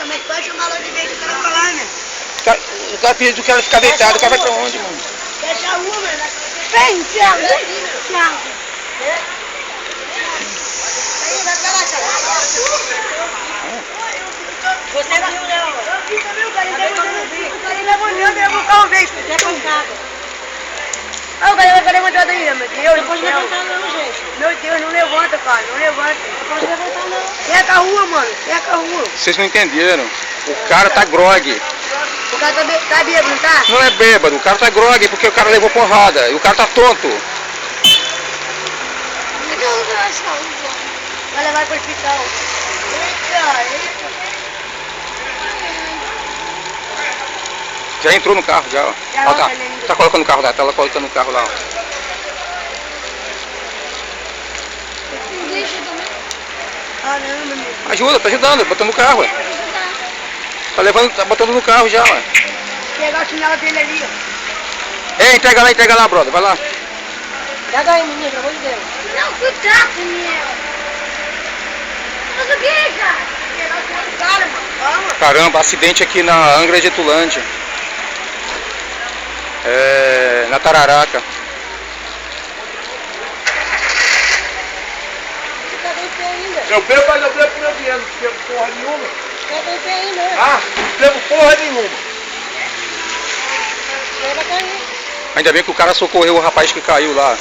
mas pode chamar logo de vez que tá pra lá, né? O cara pediu que ela ficar deitada, o cara vai pra onde, mano? Fecha a rua, mano. Vem, Thiago. Thiago. Aí, vai pra lá, Thiago. Você viu, né, mano? Eu vi também, o cara levou o carro, veio. Você é pancada. Ah, o cara vai levantar daí, meu Deus. Não pode levantar não, gente. Meu Deus, não levanta, cara. Não levanta. Não pode levantar não. Seca a rua, mano. Seca a rua. Vocês não entenderam. O cara tá grogue. O cara tá bêbado, não tá? Não é bêbado, o cara tá grogue porque o cara levou porrada. E o cara tá tonto. Vai levar pro hospital. Eita. Já entrou no carro, já, ó. Já, Ó, tá colocando o carro lá, tá ela colocando o carro lá, ó. Caramba, meu. Ajuda, tá ajudando, botando no carro, ué. Tá levando, tá botando no carro já, ué. Pegar a chinela dele ali, ó. Ei, entrega lá, brother, vai lá. Pega aí, menino, pelo amor de Deus. Não, cuidado, menino. Mas o que, cara? Cara, mano, calma. Caramba, acidente aqui na Angra de Etulândia. Na Tararaca. Você tá bem pé ainda. Eu bebo, mas eu bebo com meu dinheiro, não bebo porra nenhuma. Você tá bem pé ainda, né? Ah, não bebo porra nenhuma. Vai cair. Ainda bem que o cara socorreu o rapaz que caiu lá.